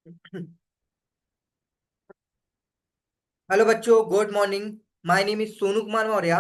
Hello बच्चों, good morning. My name is Sonu Kumar Maurya.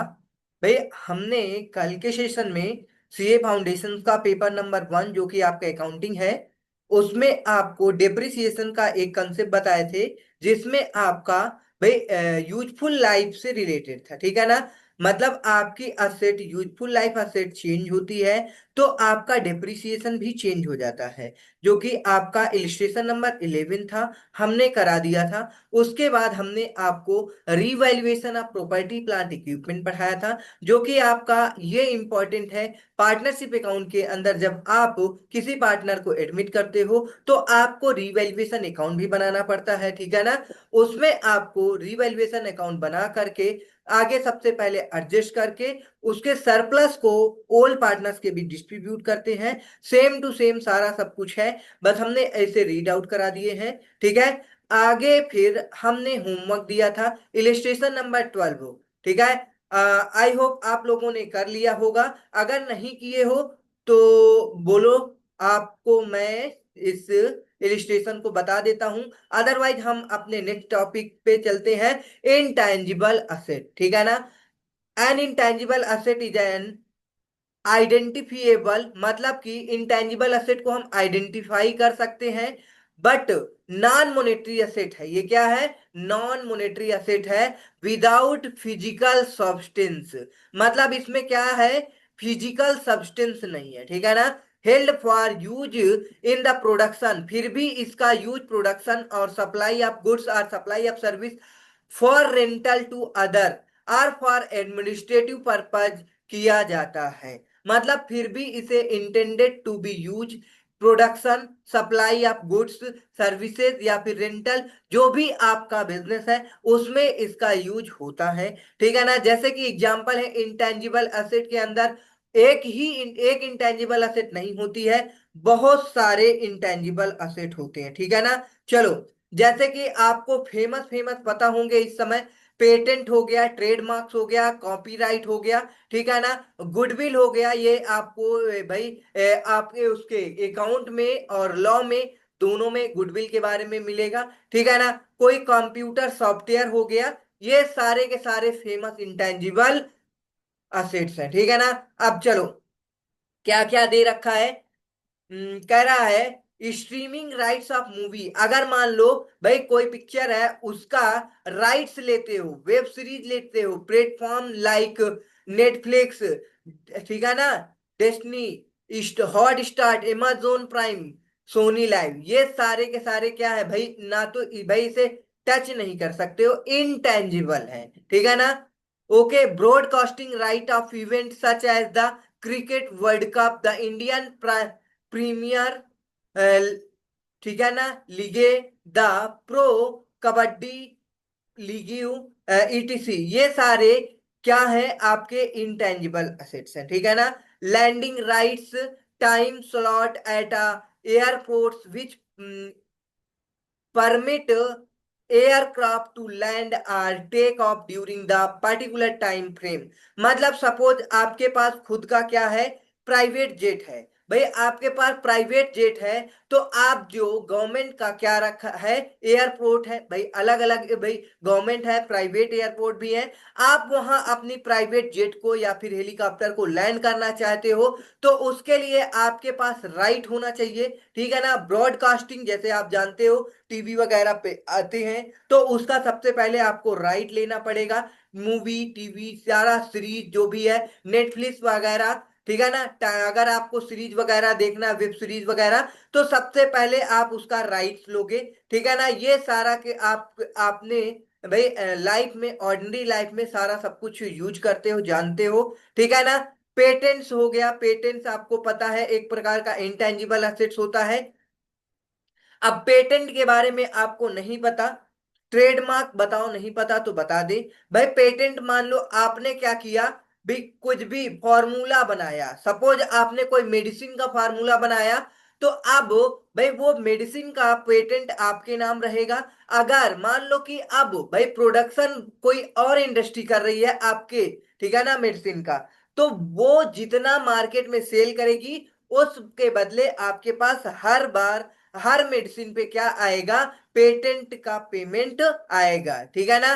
भाई, हमने कल के सेशन में सीए फाउंडेशन का पेपर नंबर 1 जो कि आपका अकाउंटिंग है, उसमें आपको डेप्रिसिएशन का एक कंसेप्ट बताए थे, जिसमें आपका भाई यूजफुल लाइफ से रिलेटेड था। ठीक है ना? मतलब आपकी asset, useful life asset change होती है तो आपका डेप्रिसिएशन भी चेंज हो जाता है, जो कि आपका इलिस्ट्रेशन नंबर 11 था, हमने करा दिया था। उसके बाद हमने आपको revaluation of property plant equipment पढ़ाया था, जो कि आपका ये इंपॉर्टेंट है। पार्टनरशिप अकाउंट के अंदर जब आप किसी पार्टनर को एडमिट करते हो तो आपको रीवैल्यूएशन अकाउंट भी बनाना पड़ता है। ठीक है ना? उसमें आपको रीवैल्यूएशन अकाउंट बना करके आगे सबसे पहले एडजस्ट करके उसके सरप्लस को ऑल पार्टनर्स के भी डिस्ट्रीब्यूट करते हैं। सेम टू सेम सारा सब कुछ है, बस हमने ऐसे रीड आउट करा दिए हैं। ठीक है? आगे फिर हमने होमवर्क दिया था इलिस्ट्रेशन नंबर 12। ठीक है? आई होप आप लोगों ने कर लिया होगा। अगर नहीं किए हो तो बोलो, आपको मैं इस इलिस्ट्रेशन को बता देता हूं। अदरवाइज हम अपने नेक्स्ट टॉपिक पे चलते हैं, इनटैंजिबल असेट। ठीक है ना? An intangible asset is an identifiable, मतलब कि इंटेंजिबल असेट को हम आइडेंटिफाई कर सकते हैं, बट नॉन मोनेटरी असेट है। ये क्या है? नॉन मोनेटरी असेट है, विदाउट फिजिकल सब्सटेंस। मतलब इसमें क्या है? फिजिकल सब्सटेंस नहीं है। ठीक है ना? Held for use in the production, फिर भी इसका यूज प्रोडक्शन और सप्लाई ऑफ गुड्स और supply of service for rental to other और फॉर एडमिनिस्ट्रेटिव पर्पज किया जाता है। मतलब फिर भी इसे intended to be use production, supply of goods, services या फिर रेंटल, जो भी आपका बिजनेस है उसमें इसका यूज होता है। ठीक है ना? जैसे कि एग्जांपल है, इंटेंजिबल एसेट के अंदर एक इंटेंजिबल एसेट नहीं होती है, बहुत सारे इंटेंजिबल एसेट होते हैं। ठीक है ना? चलो, जैसे कि आपको फेमस फेमस पता होंगे इस समय, पेटेंट हो गया, ट्रेडमार्क्स हो गया, कॉपीराइट हो गया। ठीक है ना? गुडविल हो गया। ये आपको भाई आपके उसके अकाउंट में और लॉ में, दोनों में गुडविल के बारे में मिलेगा। ठीक है ना? कोई कंप्यूटर सॉफ्टवेयर हो गया। ये सारे के सारे फेमस इंटेंजिबल असेट्स हैं। ठीक है ना? अब चलो, क्या क्या दे रखा है। कह रहा है स्ट्रीमिंग राइट्स ऑफ मूवी। अगर मान लो भाई कोई पिक्चर है, उसका राइट्स लेते हो, वेब सीरीज लेते हो, प्लेटफॉर्म लाइक नेटफ्लिक्स, ठीक है ना, Disney, Hotstar, Amazon Prime, Sony Liv, ये सारे के सारे क्या है भाई? ना तो भाई इसे टच नहीं कर सकते हो, इनटेंजिबल है। ठीक है ना? Okay, broadcasting right of event such as the cricket world cup, the Indian Premier, ठीक है ना, League, the Pro Kabaddi League, ETC, ये सारे क्या है? आपके इंटेंजिबल असेट्स हैं। ठीक है ना? Landing rights, time slot at airports which permit aircraft to land or take off during the particular time frame। मतलब सपोज आपके पास खुद का क्या है? प्राइवेट जेट है। भाई आपके पास प्राइवेट जेट है तो आप जो गवर्नमेंट का क्या रखा है? एयरपोर्ट है। भाई अलग अलग, भाई गवर्नमेंट है, प्राइवेट एयरपोर्ट भी है। आप वहां अपनी प्राइवेट जेट को या फिर हेलीकॉप्टर को लैंड करना चाहते हो तो उसके लिए आपके पास राइट होना चाहिए। ठीक है ना? ब्रॉडकास्टिंग, जैसे आप जानते हो टीवी वगैरह पे आते हैं तो उसका सबसे पहले आपको राइट लेना पड़ेगा। मूवी, टीवी, सारा सीरीज जो भी है, नेटफ्लिक्स वगैरह। ठीक है ना? अगर आपको सीरीज वगैरह देखना, वेब सीरीज वगैरह, तो सबसे पहले आप उसका राइट्स लोगे। ठीक है ना? ये सारा के आपने भाई लाइफ में, ऑर्डिनरी लाइफ में सारा सब कुछ यूज करते हो, जानते हो। ठीक है ना? पेटेंट्स हो गया। पेटेंट्स आपको पता है एक प्रकार का इंटेंजिबल एसेट्स होता है। अब पेटेंट के बारे में आपको नहीं पता, ट्रेडमार्क बताओ, नहीं पता तो बता दे। भाई पेटेंट, मान लो आपने क्या किया भी, कुछ भी फॉर्मूला बनाया, सपोज आपने कोई मेडिसिन का फार्मूला बनाया, तो अब भाई वो मेडिसिन का पेटेंट आपके नाम रहेगा। अगर मान लो कि अब भाई प्रोडक्शन कोई और इंडस्ट्री कर रही है आपके, ठीक है ना, मेडिसिन का, तो वो जितना मार्केट में सेल करेगी उसके बदले आपके पास हर बार हर मेडिसिन पे क्या आएगा, पेटेंट का पेमेंट आएगा, ठीक है ना।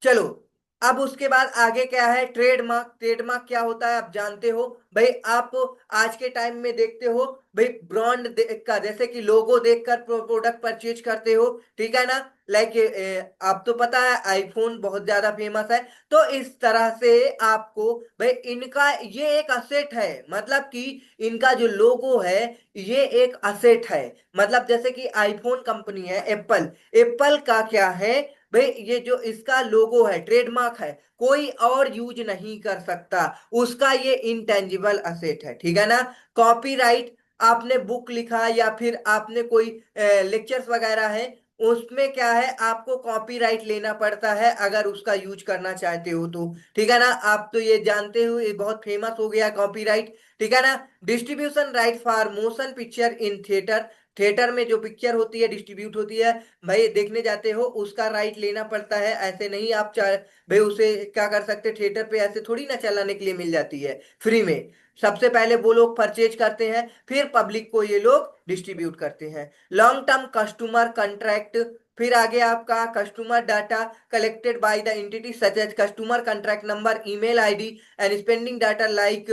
चलो, अब उसके बाद आगे क्या है, ट्रेडमार्क। ट्रेडमार्क क्या होता है आप जानते हो भाई, आप आज के टाइम में देखते हो भाई, ब्रांड देखकर, जैसे कि लोगो देखकर प्रोडक्ट परचेज करते हो, ठीक है ना। लाइक आप तो पता है आईफोन बहुत ज्यादा फेमस है, तो इस तरह से आपको भाई इनका ये एक असेट है, मतलब कि इनका जो लोगो है ये एक असेट है। मतलब जैसे कि आईफोन कंपनी है, एप्पल, एप्पल का क्या है भाई, ये जो इसका लोगो है, ट्रेडमार्क है, कोई और यूज नहीं कर सकता, उसका ये इंटेंजिबल असेट है, ठीक है ना। कॉपीराइट, आपने बुक लिखा या फिर आपने कोई लेक्चर्स वगैरह है, उसमें क्या है आपको कॉपीराइट लेना पड़ता है अगर उसका यूज करना चाहते हो तो, ठीक है ना। आप तो ये जानते हो, ये बहुत फेमस हो गया कॉपीराइट, ठीक है ना। Distribution right for motion picture in theatre, theatre में जो पिक्चर होती है डिस्ट्रीब्यूट होती है, भाई देखने जाते हो उसका राइट लेना पड़ता है, ऐसे नहीं आप चाह भाई उसे क्या कर सकते, थिएटर पे ऐसे थोड़ी ना चलाने के लिए मिल जाती है फ्री में। सबसे पहले वो लोग परचेज करते हैं, फिर पब्लिक को ये लोग डिस्ट्रीब्यूट करते हैं। लॉन्ग टर्म कस्टमर कंट्रैक्ट, फिर आगे आपका customer data collected by the entity such as customer contract number, email ID and spending data like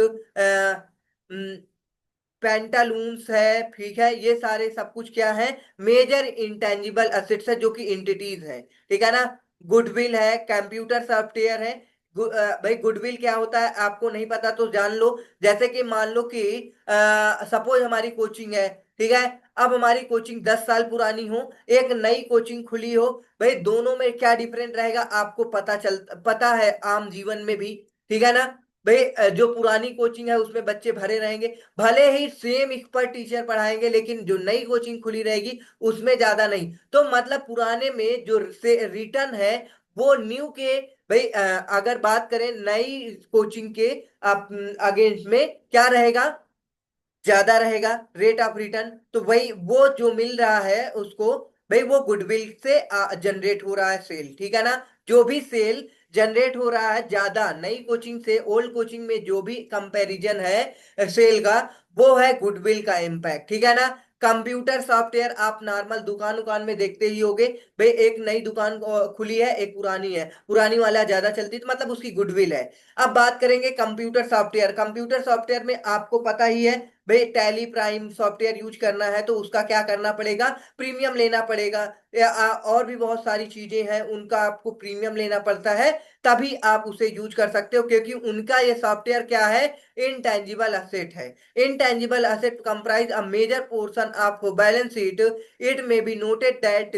Pantaloons है, ठीक है। ये सारे सब कुछ क्या है, मेजर इंटेंजिबल असेट्स है जो कि एंटिटीज है, ठीक है ना। गुडविल है, कंप्यूटर सॉफ्टवेयर है। भाई गुडविल क्या होता है आपको नहीं पता तो जान लो। जैसे कि मान लो कि सपोज हमारी कोचिंग है, ठीक है। अब हमारी कोचिंग 10 साल पुरानी हो, एक नई कोचिंग खुली हो, भाई दोनों में क्या डिफरेंट रहेगा आपको पता है आम जीवन में भी, ठीक है ना। भाई जो पुरानी कोचिंग है उसमें बच्चे भरे रहेंगे, भले ही सेम एक्सपर्ट टीचर पढ़ाएंगे, लेकिन जो नई कोचिंग खुली रहेगी उसमें ज्यादा नहीं, तो मतलब पुराने में जो रिटर्न है वो न्यू के, भाई अगर बात करें नई कोचिंग के अगेंस्ट में क्या रहेगा, ज्यादा रहेगा रेट ऑफ रिटर्न, तो वही वो जो मिल रहा है उसको, भाई वो गुडविल से जनरेट हो रहा है सेल, ठीक है ना। जो भी सेल जनरेट हो रहा है ज्यादा नई कोचिंग से ओल्ड कोचिंग में, जो भी कंपैरिजन है सेल का, वो है गुडविल का इम्पैक्ट, ठीक है ना। कंप्यूटर सॉफ्टवेयर आप नॉर्मल दुकान दुकान में देखते ही होगे, भाई एक नई दुकान खुली है, एक पुरानी है, पुरानी वाला ज्यादा चलती है तो मतलब उसकी गुडविल है। अब बात करेंगे कंप्यूटर सॉफ्टवेयर। कंप्यूटर सॉफ्टवेयर में आपको पता ही है भाई, टैली प्राइम सॉफ्टवेयर यूज करना है तो उसका क्या करना पड़ेगा, प्रीमियम लेना पड़ेगा, और भी बहुत सारी चीजें हैं उनका आपको प्रीमियम लेना पड़ता है, तभी आप उसे यूज कर सकते हो, क्योंकि उनका ये सॉफ्टवेयर क्या है, इनटेंजिबल असेट है। Intangible asset comprise a major portion of balance sheet, it may be noted that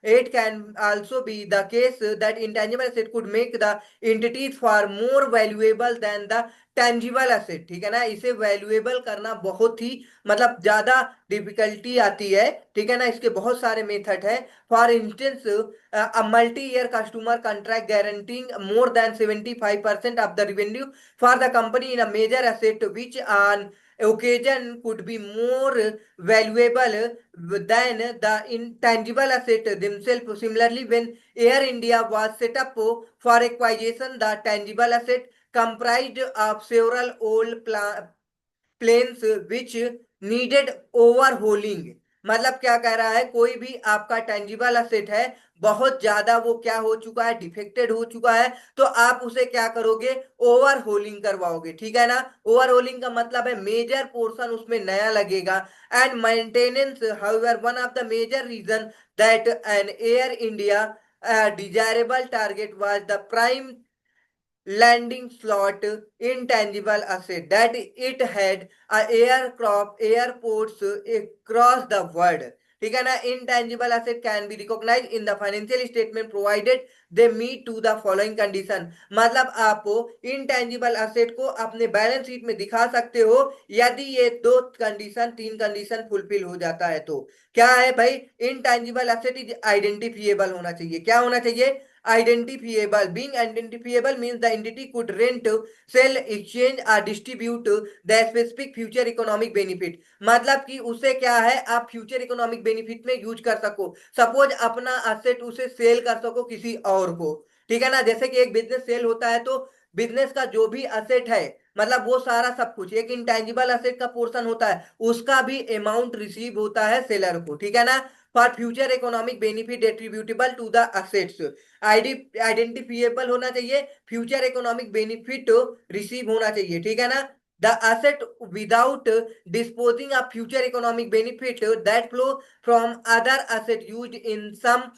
it can also be the case that intangible asset could make the entities far more valuable than the tangible asset, ठीक है ना। इसे valuable करना बहुत ही मतलब ज्यादा difficulty आती है, ठीक है ना। इसके बहुत सारे मेथड है। For instance a multi year customer contract guaranteeing more than 75% of the revenue for the company in a major asset which on occasion could be more valuable than the intangible asset themselves. Similarly, when Air India was set up for acquisition, the tangible asset comprised of several old planes which needed overhauling। मतलब क्या कह रहा है, कोई भी आपका tangible asset है, बहुत ज्यादा वो क्या हो चुका है, डिफेक्टेड हो चुका है, तो आप उसे क्या करोगे, ओवरहोलिंग करवाओगे, ठीक है ना। ओवरहोलिंग का मतलब है मेजर पोर्शन उसमें नया लगेगा। And maintenance, however one of the major reason that an Air India desirable target was the prime landing slot intangible asset that it had a aircraft airports across the world, ठीक है ना। intangible asset can be recognized in the financial statement provided they meet to the following condition। मतलब आप intangible asset को अपने balance sheet में दिखा सकते हो यदि ये दो कंडीशन, तीन कंडीशन फुलफिल हो जाता है तो। क्या है भाई, intangible asset इज आइडेंटिफिएबल होना चाहिए, क्या होना चाहिए, identifiable। Being identifiable means the entity could rent, sell, exchange or distribute the specific future economic benefit। मतलब कि उसे क्या है, आप फ्यूचर इकोनॉमिक बेनिफिट में यूज कर सको, सपोज अपना असेट उसे सेल कर सको किसी और को, ठीक है ना। जैसे कि एक बिजनेस सेल होता है तो बिजनेस का जो भी असेट है मतलब वो सारा सब कुछ एक इंटेंजिबल असेट का पोर्शन होता है, उसका भी अमाउंट रिसीव होता है सेलर को, ठीक है ना। For future economic benefit attributable to the assets, identifiable होना चाहिए, फ्यूचर इकोनॉमिक बेनिफिट रिसीव होना चाहिए, ठीक है ना। The asset without disposing of future economic benefit that flow from other asset used in some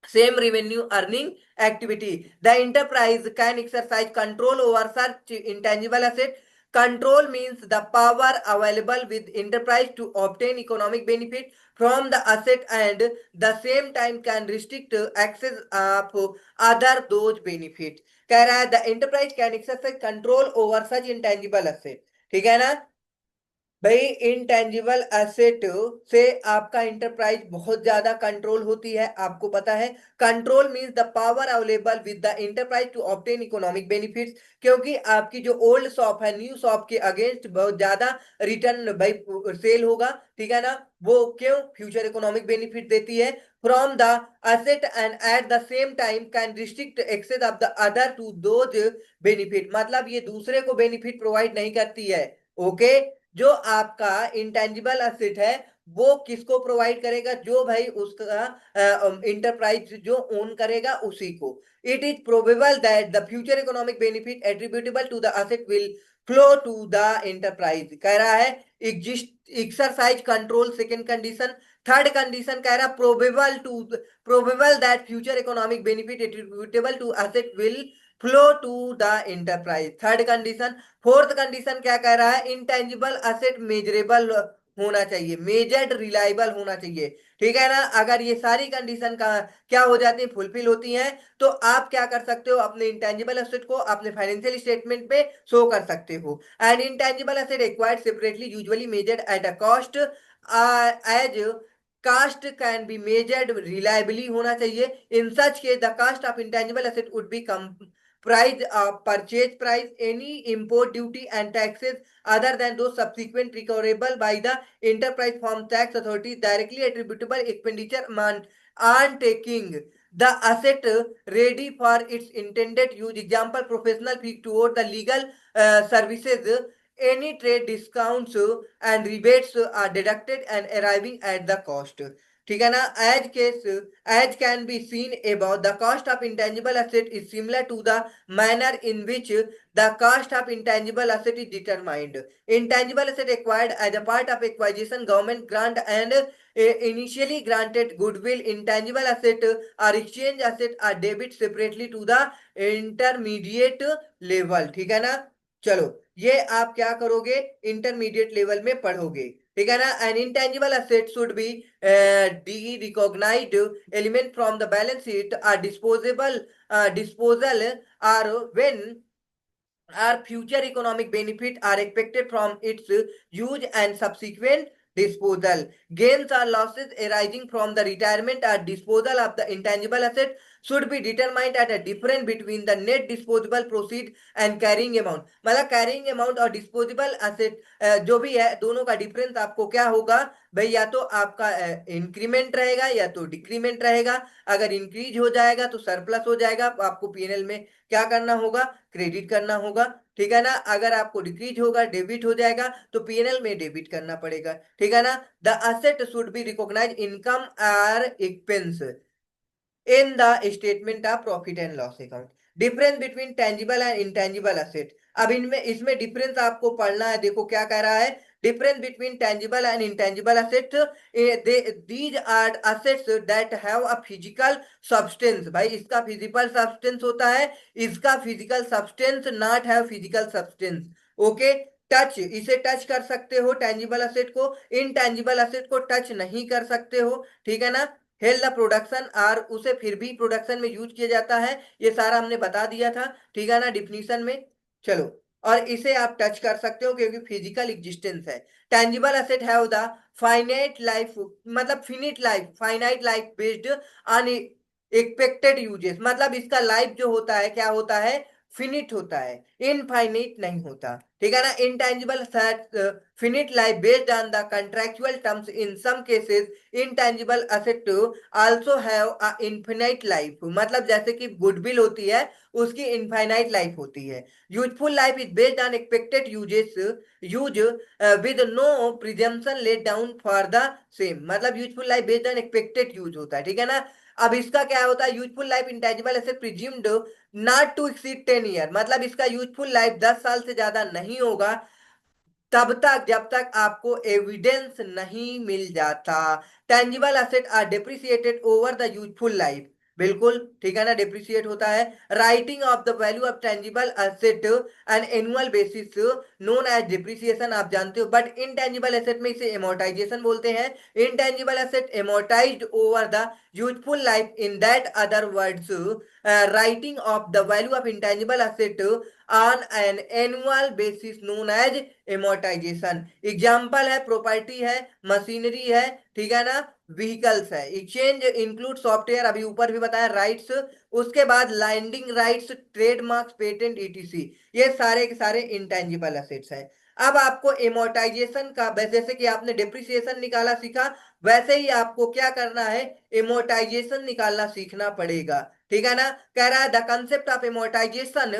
same revenue earning activity. The enterprise can exercise control over such intangible asset. Control means the power available with enterprise to obtain economic benefit from the asset and the same time can restrict access of other those benefit. कह रहा है the enterprise can exercise control over such intangible asset, ठीक है ना। भाई intangible asset से आपका enterprise बहुत ज्यादा कंट्रोल होती है, आपको पता है। Control means the power available with the enterprise to obtain economic benefits, क्योंकि आपकी जो ओल्ड शॉप है न्यू शॉप के अगेंस्ट बहुत ज्यादा रिटर्न भाई सेल होगा, ठीक है ना। वो क्यों, फ्यूचर इकोनॉमिक बेनिफिट देती है from the asset and at the same time can restrict access of the other to those benefit, मतलब ये दूसरे को बेनिफिट प्रोवाइड नहीं करती है। ओके, जो आपका इंटेंजिबल एसेट है वो किसको प्रोवाइड करेगा, जो भाई उसका इंटरप्राइज जो ओन करेगा उसी को। It is probable that the future economic benefit attributable to the asset will flow to the enterprise, कह रहा है exist exercise control, second condition. Third condition कह रहा है probable that future economic benefit attributable to asset will flow to the enterprise, third condition. Fourth condition क्या कह रहा है, इंटेंजिबल असेट मेजरेबल होना चाहिए, मेजर्ड रिलायबल होना चाहिए, ठीक है ना। अगर ये सारी कंडीशन का क्या हो जाती है, फुलफिल होती हैं, तो आप क्या कर सकते हो, अपने इंटेंजिबल असेट को अपने फाइनेंशियल स्टेटमेंट पे शो कर सकते हो। And intangible asset acquired separately usually measured at a cost as cost can be measured reliably होना चाहिए। In such case the cost of intangible asset would be price purchase price, any import duty and taxes other than those subsequent recoverable by the enterprise from tax authorities directly attributable expenditure amount on taking the asset ready for its intended use, example professional fee toward the legal services, any trade discounts and rebates are deducted and arriving at the cost, ठीक है ना। As can be seen about the cost of intangible asset is similar to the manner in which the cost of intangible asset is determined. Intangible asset acquired as a part of acquisition government grant and initially granted goodwill, intangible asset or exchange asset are debit separately to the intermediate level, ठीक है ना। चलो ये आप क्या करोगे, intermediate level में पढ़ोगे, ठीक है ना। An intangible asset should be derecognised element from the balance sheet are disposal or when our future economic benefit are expected from its use and subsequent disposal. Gains or losses arising from the retirement or disposal of the intangible asset should be determined at a difference between the net disposable proceed and carrying amount, मतलब carrying amount और disposable asset जो भी है दोनों का difference आपको क्या होगा भाई, या तो आपका इंक्रीमेंट रहेगा या तो डिक्रीमेंट रहेगा। अगर इंक्रीज हो जाएगा तो सरप्लस हो जाएगा, आपको पीएनएल में क्या करना होगा, क्रेडिट करना होगा, ठीक है ना। अगर आपको डिक्रीज होगा डेबिट हो जाएगा तो पीएनएल में डेबिट करना पड़ेगा, ठीक है ना। The asset should be recognise income are expense in the statement of profit and loss account. Difference between tangible and intangible asset, अब इनमें इसमें डिफरेंस आपको पढ़ना है। देखो क्या कह रहा है, difference between tangible and intangible asset, these are assets that have a physical substance, भाई इसका फिजिकल सब्सटेंस होता है, इसका physical substance not have physical substance. Okay, touch, इसे टच कर सकते हो टेंजिबल असेट को, इनटेंजिबल असेट को टच नहीं कर सकते हो, ठीक है ना। हेल द प्रोडक्शन आर, उसे फिर भी प्रोडक्शन में यूज किया जाता है, ये सारा हमने बता दिया था, ठीक है ना, डिफिनीशन में। चलो, और इसे आप टच कर सकते हो क्योंकि फिजिकल एग्जिस्टेंस है। Tangible asset have the finite life, मतलब finite life, finite life based on expected uses, मतलब इसका लाइफ जो होता है क्या होता है, फिनिट होता है, इनफाइनिट नहीं होता, ठीक है ना। Intangible finite life based on the contractual terms, in some cases intangible asset also have a infinite life, मतलब जैसे कि गुडविल होती है उसकी इनफाइनाइट लाइफ होती है। Useful life is based on expected use with no presumption let down for the same, मतलब useful life based on expected use होता है, ठीक है ना। अब इसका क्या होता है, useful life intangible asset presumed not to exceed 10 year, मतलब इसका यूजफुल लाइफ 10 साल से ज्यादा नहीं होगा तब तक जब तक आपको एविडेंस नहीं मिल जाता। Tangible asset are depreciated over the useful life, बिल्कुल ठीक है ना, डिप्रिसिएट होता है। Writing off the value of tangible asset an annual basis known as depreciation, आप जानते हो, बट इनटेंजिबल एसेट में इसे एमोर्टाइजेशन बोलते हैं। Intangible asset amortised over the useful life, in that other words writing off the value of intangible asset on an annual basis known as amortisation. Example है property है, machinery है, ठीक है ना, व्हीकल्स है। एक्सचेंज इंक्लूड सॉफ्टवेयर, अभी ऊपर भी बताया, राइट्स, उसके बाद landing rights, trademarks, patent, etc, ये सारे के सारे इंटेंजिबल एसेट्स हैं। अब आपको एमोर्टाइजेशन का, जैसे कि आपने डिप्रिसिएशन निकाला सीखा, वैसे ही आपको क्या करना है, एमोर्टाइजेशन निकालना सीखना पड़ेगा, ठीक है ना। कह रहा है the concept of amortisation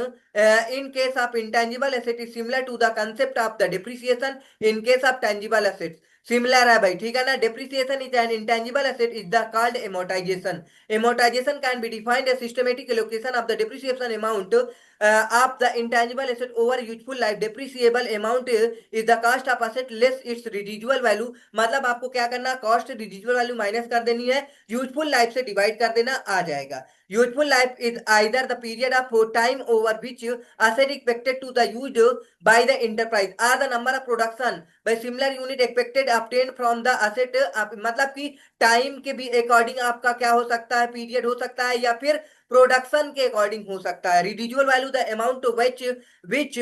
in case of intangible asset is similar to the concept of the depreciation in case of tangible assets, similar है भाई, ठीक है ना। depreciation is an intangible asset is the called amortization. Amortization can be defined as systematic allocation of the depreciation amount of the intangible asset over useful life. Depreciable amount is the cost of asset less its residual value, मतलब आपको क्या करना, cost reducible value minus कर देनी है, useful life से divide कर देना, आ जाएगा। Useful life is either the period of time over which asset expected to the used by the enterprise or the number of production by similar unit expected obtained from the asset, मतलब कि time के भी according आपका क्या हो सकता है, period हो सकता है, या फिर प्रोडक्शन के अकॉर्डिंग हो सकता है। Reducible value the amount which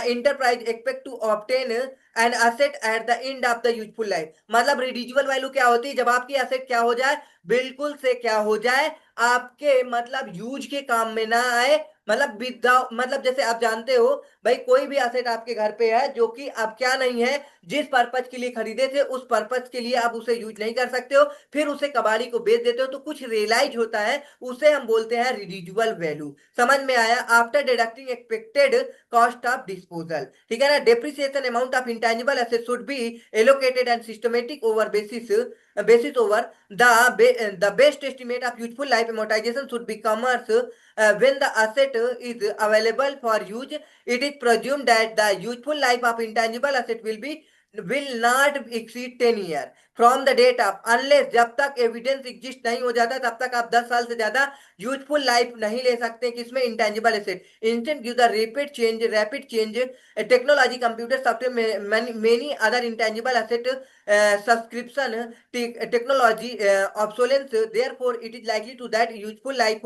enterprise expect to obtain an asset eight the end of the useful life, मतलब रिड्यूसिबल वैल्यू क्या होती है, जब आपकी असेट क्या हो जाए, बिल्कुल से क्या हो जाए, आपके मतलब यूज के काम में ना आए, मतलब विदाउट, मतलब जैसे आप जानते हो भाई, कोई भी एसेट आपके घर पे है जो कि अब क्या नहीं है, जिस पर्पज के लिए खरीदे थे उस पर्पज के लिए आप उसे यूज नहीं कर सकते हो, फिर उसे कबाड़ी को बेच देते हो, तो कुछ रियलाइज होता है, उसे हम बोलते हैं रिड्यूसिबल वैल्यू। समझ में आया, after deducting expected cost of disposal, ठीक है ना। Depreciation amount of intangible asset should B allocated and systematic over basis over the best estimate of useful life. Amortization should be commerce when the asset is available for use. It is presumed that the useful life of intangible asset will not exceed 10 year from the date of, unless, जब तक evidence exist नहीं हो जाता तब तक आप 10 साल से ज्यादा यूजफुल लाइफ नहीं ले सकते, किसमें, intangible asset. Instant give the rapid change technology, computer software, many other intangible asset subscription technology obsolescence, therefore it is likely to that useful life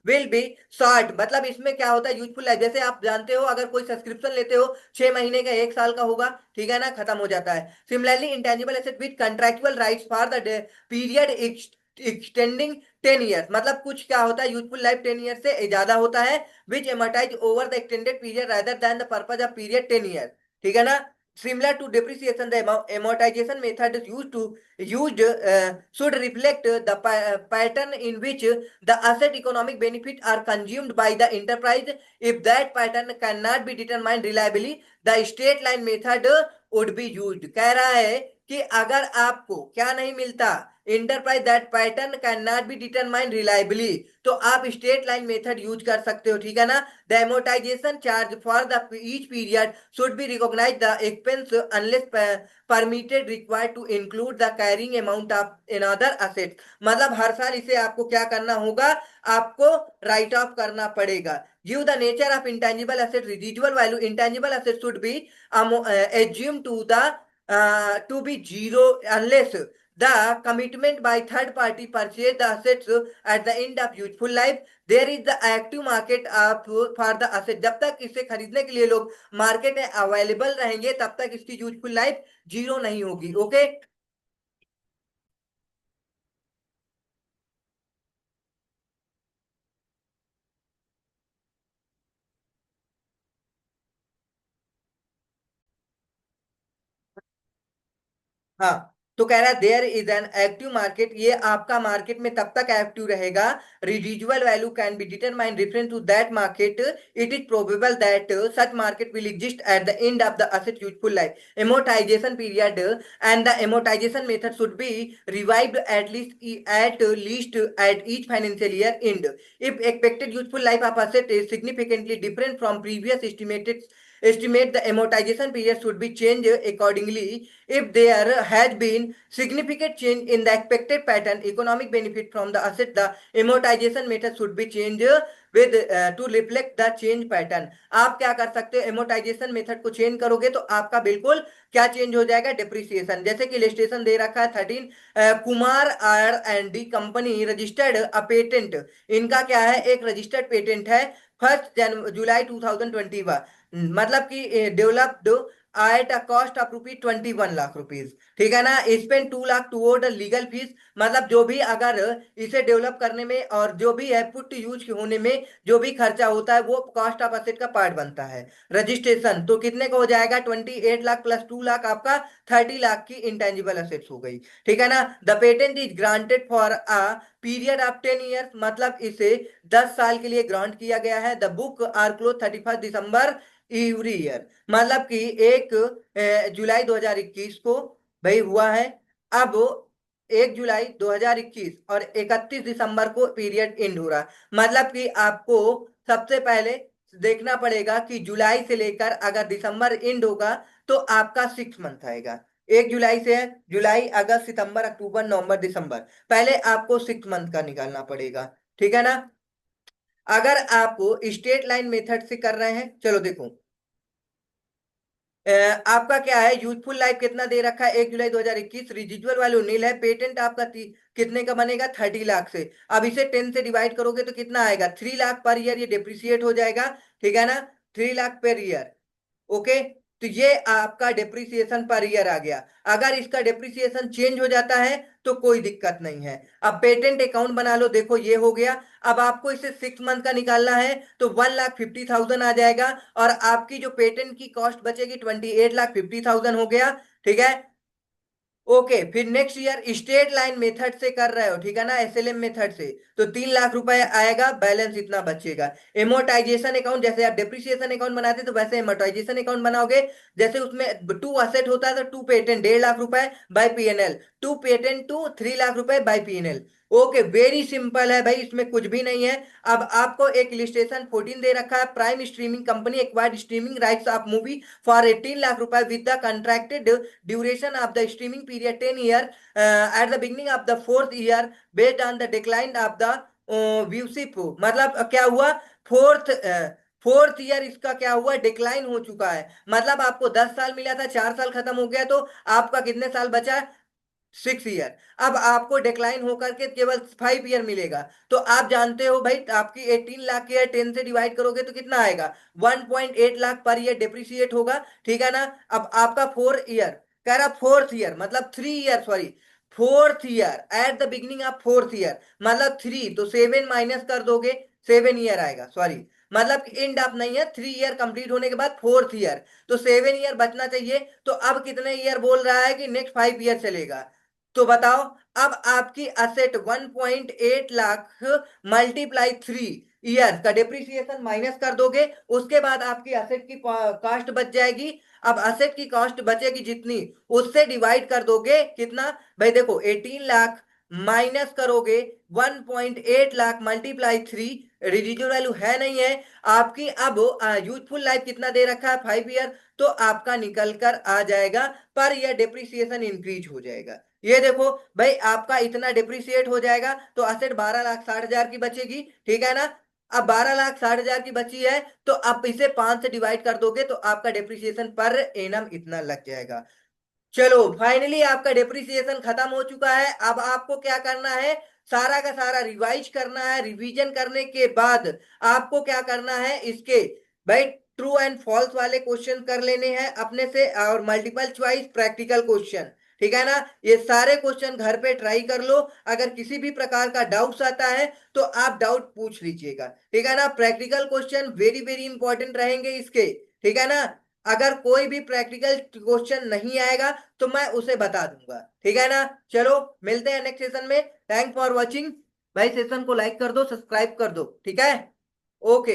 will be short, मतलब इसमें क्या होता है, यूजफुल लाइफ, जैसे आप जानते हो अगर कोई सब्सक्रिप्शन लेते हो 6 महीने का, 1 साल का होगा, ठीक है ना, खत्म हो जाता है। Similarly intangible asset with contractual rights for the period extending 10 years, मतलब कुछ क्या होता है, यूजफुल लाइफ 10 ईयर से ज्यादा होता है, which amortise over the extended period rather than the purpose of period 10 year, ठीक है ना। Similar to depreciation, the amortization method used should reflect the pattern in which the asset economic benefit are consumed by the enterprise. If that pattern cannot be determined reliably, the straight line method would be used. कह रहा है कि अगर आपको क्या नहीं मिलता, enterprise, that pattern can not be determine reliably, तो आप स्ट्रेट लाइन मेथड यूज कर सकते हो, ठीक है ना। The amortisation charge for the each period should be recognise the expense unless permitted required to include the carrying amount of another asset, मतलब हर साल इसे आपको क्या करना होगा, आपको राइट ऑफ करना पड़ेगा। Give the nature of intangible asset, residual value intangible asset should be assume to be zero unless the commitment by third party purchase the assets at the end of useful life. There is the active market for the asset, जब तक इसे खरीदने के लिए लोग market में available रहेंगे तब तक इसकी यूजफुल लाइफ जीरो नहीं होगी, ओके। हाँ, तो कह रहा है there is an active market, ये आपका मार्केट में तब तक एक्टिव रहेगा, residual value can be determined reference to that market, it is probable that such market will exist at the end of the asset useful life amortization period, and the amortization method should be revived at least at each financial year end. If expected useful life of asset is significantly different from previous estimate, the amortization period should be changed accordingly. If there has been significant change in the expected pattern economic benefit from the asset, the amortization method should be changed with to reflect the change pattern. आप क्या कर सकते हो, amortization method को change करोगे तो आपका बिल्कुल क्या चेंज हो जाएगा, डेप्रिसिएशन। जैसे कि इलस्ट्रेशन दे रखा है 13, Kumar R and D company registered a patent, इनका क्या है, एक रजिस्टर्ड पेटेंट है 1 जुलाई 2021, मतलब कि developed eight a cost of ₹21 lakh, ठीक है ना। Spend 2 lakh toward legal fees, मतलब जो भी अगर इसे डेवलप करने में और जो भी है पुट यूज होने में जो भी खर्चा होता है वो कॉस्ट ऑफ असेट का पार्ट बनता है। रजिस्ट्रेशन तो कितने का हो जाएगा, 28 लाख प्लस 2 लाख, आपका 30 लाख की इंटेंजिबल असेट्स हो गई, ठीक है ना। The patent is granted for a period of 10 years, मतलब इसे 10 साल के लिए ग्रांट किया गया है। The book are close 31 December every year, मतलब कि 1 जुलाई 2021 को भाई हुआ है। अब 1 जुलाई 2021 और 31 दिसंबर को पीरियड एंड हो रहा है, मतलब कि आपको सबसे पहले देखना पड़ेगा कि जुलाई से लेकर अगर दिसंबर एंड होगा तो आपका 6 मंथ आएगा। 1 जुलाई से है, जुलाई अगस्त सितंबर अक्टूबर नवंबर दिसंबर, पहले आपको 6 मंथ का निकालना पड़ेगा, ठीक है ना। अगर आप स्टेट लाइन मेथड से कर रहे हैं, चलो देखो, आपका क्या है, यूजफुल लाइफ कितना दे रखा है, 1 जुलाई 2021, रिजिजुअल वैल्यू नील है, पेटेंट आपका कितने का बनेगा, 30 लाख से। अब इसे 10 से डिवाइड करोगे तो कितना आएगा, 3 लाख पर ईयर, ये डिप्रिसिएट हो जाएगा, ठीक है ना, 3 लाख पर ईयर। ओके, तो ये आपका डेप्रिसिएशन पर ईयर आ गया। अगर इसका डेप्रिसिएशन चेंज हो जाता है तो कोई दिक्कत नहीं है। अब पेटेंट अकाउंट बना लो, देखो ये हो गया। अब आपको इसे 6 मंथ का निकालना है तो 1,50,000 आ जाएगा, और आपकी जो पेटेंट की कॉस्ट बचेगी 28,50,000 हो गया, ठीक है। ओके, फिर next year state line method से कर रहे हो, ठीक है ना, एसएलएम मेथड से, तो 3 लाख रुपए आएगा, बैलेंस इतना बचेगा। एमोटाइजेशन अकाउंट, जैसे आप डेप्रिसिएशन अकाउंट बनाते तो वैसे एमोटाइजेशन अकाउंट बनाओगे। जैसे उसमें 2 असेट होता है तो 2 पेटेंट 1.5 लाख रुपए by PNL, 2 patent to 3 lakh रुपए by PNL. Okay, very simple है भाई, इसमें कुछ भी नहीं है। अब आपको एक इलिस्ट्रेशन 14 दे रखा है, prime streaming company acquired streaming rights of movie for 18 lakh रुपए with the contracted duration of the streaming period 10 year, at the beginning of the fourth year based on the decline of the viewership, मतलब क्या हुआ, fourth fourth year इसका क्या हुआ, decline हो चुका है। मतलब आपको 10 साल मिला था, 4 साल खत्म हो गया, तो आपका कितने साल बचा, 6 ईयर। अब आपको डिक्लाइन होकर के केवल 5 ईयर मिलेगा। तो आप जानते हो भाई, आपकी 18 लाख की 10 से डिवाइड करोगे तो कितना आएगा, 1.8 लाख पर ईयर डिप्रिसिएट होगा, ठीक है ना। अब आपका 4 ईयर, कह रहा फोर्थ ईयर मतलब 3 year, sorry, fourth year at the beginning of fourth year, मतलब 3 तो 7 माइनस कर दोगे, 7 ईयर आएगा, सॉरी, मतलब एंड ऑफ नहीं है, 3 ईयर कंप्लीट होने के बाद फोर्थ ईयर, तो 7 ईयर बचना चाहिए। तो अब कितने ईयर बोल रहा है कि नेक्स्ट 5 ईयर चलेगा। तो बताओ, अब आपकी असेट 1.8 लाख मल्टीप्लाई 3 ईयर का डिप्रिसिएशन माइनस कर दोगे, उसके बाद आपकी असेट की कॉस्ट बच जाएगी। अब असेट की कॉस्ट बचेगी जितनी, उससे डिवाइड कर दोगे कितना, भाई देखो 18 लाख माइनस करोगे 1.8 लाख मल्टीप्लाई 3, रिजिजुअल वैल्यू है नहीं है आपकी। अब यूजफुल लाइफ कितना दे रखा है, 5 ईयर, तो आपका निकल कर आ जाएगा, पर यह डिप्रिसिएशन इंक्रीज हो जाएगा। ये देखो भाई, आपका इतना डिप्रिसिएट हो जाएगा तो असेट 12,60,000 की बचेगी, ठीक है ना। अब 12,60,000 की बची है, तो आप इसे 5 से डिवाइड कर दोगे तो आपका डिप्रिसिएशन पर एनम इतना लग जाएगा। चलो फाइनली आपका डिप्रिसिएशन खत्म हो चुका है। अब आपको क्या करना है, सारा का सारा रिवाइज करना है। रिवीजन करने के बाद आपको क्या करना है, इसके भाई ट्रू एंड फॉल्स वाले क्वेश्चन कर लेने हैं अपने से, और मल्टीपल चॉइस प्रैक्टिकल क्वेश्चन, ठीक है ना। ये सारे क्वेश्चन घर पे ट्राई कर लो। अगर किसी भी प्रकार का डाउट्स आता है तो आप डाउट पूछ लीजिएगा, ठीक है ना। Practical question very very important रहेंगे इसके, ठीक है ना। अगर कोई भी प्रैक्टिकल क्वेश्चन नहीं आएगा तो मैं उसे बता दूंगा, ठीक है ना। चलो मिलते हैं नेक्स्ट सेशन में। Thanks for watching. भाई सेशन को लाइक कर दो, सब्सक्राइब कर दो, ठीक है। ओके।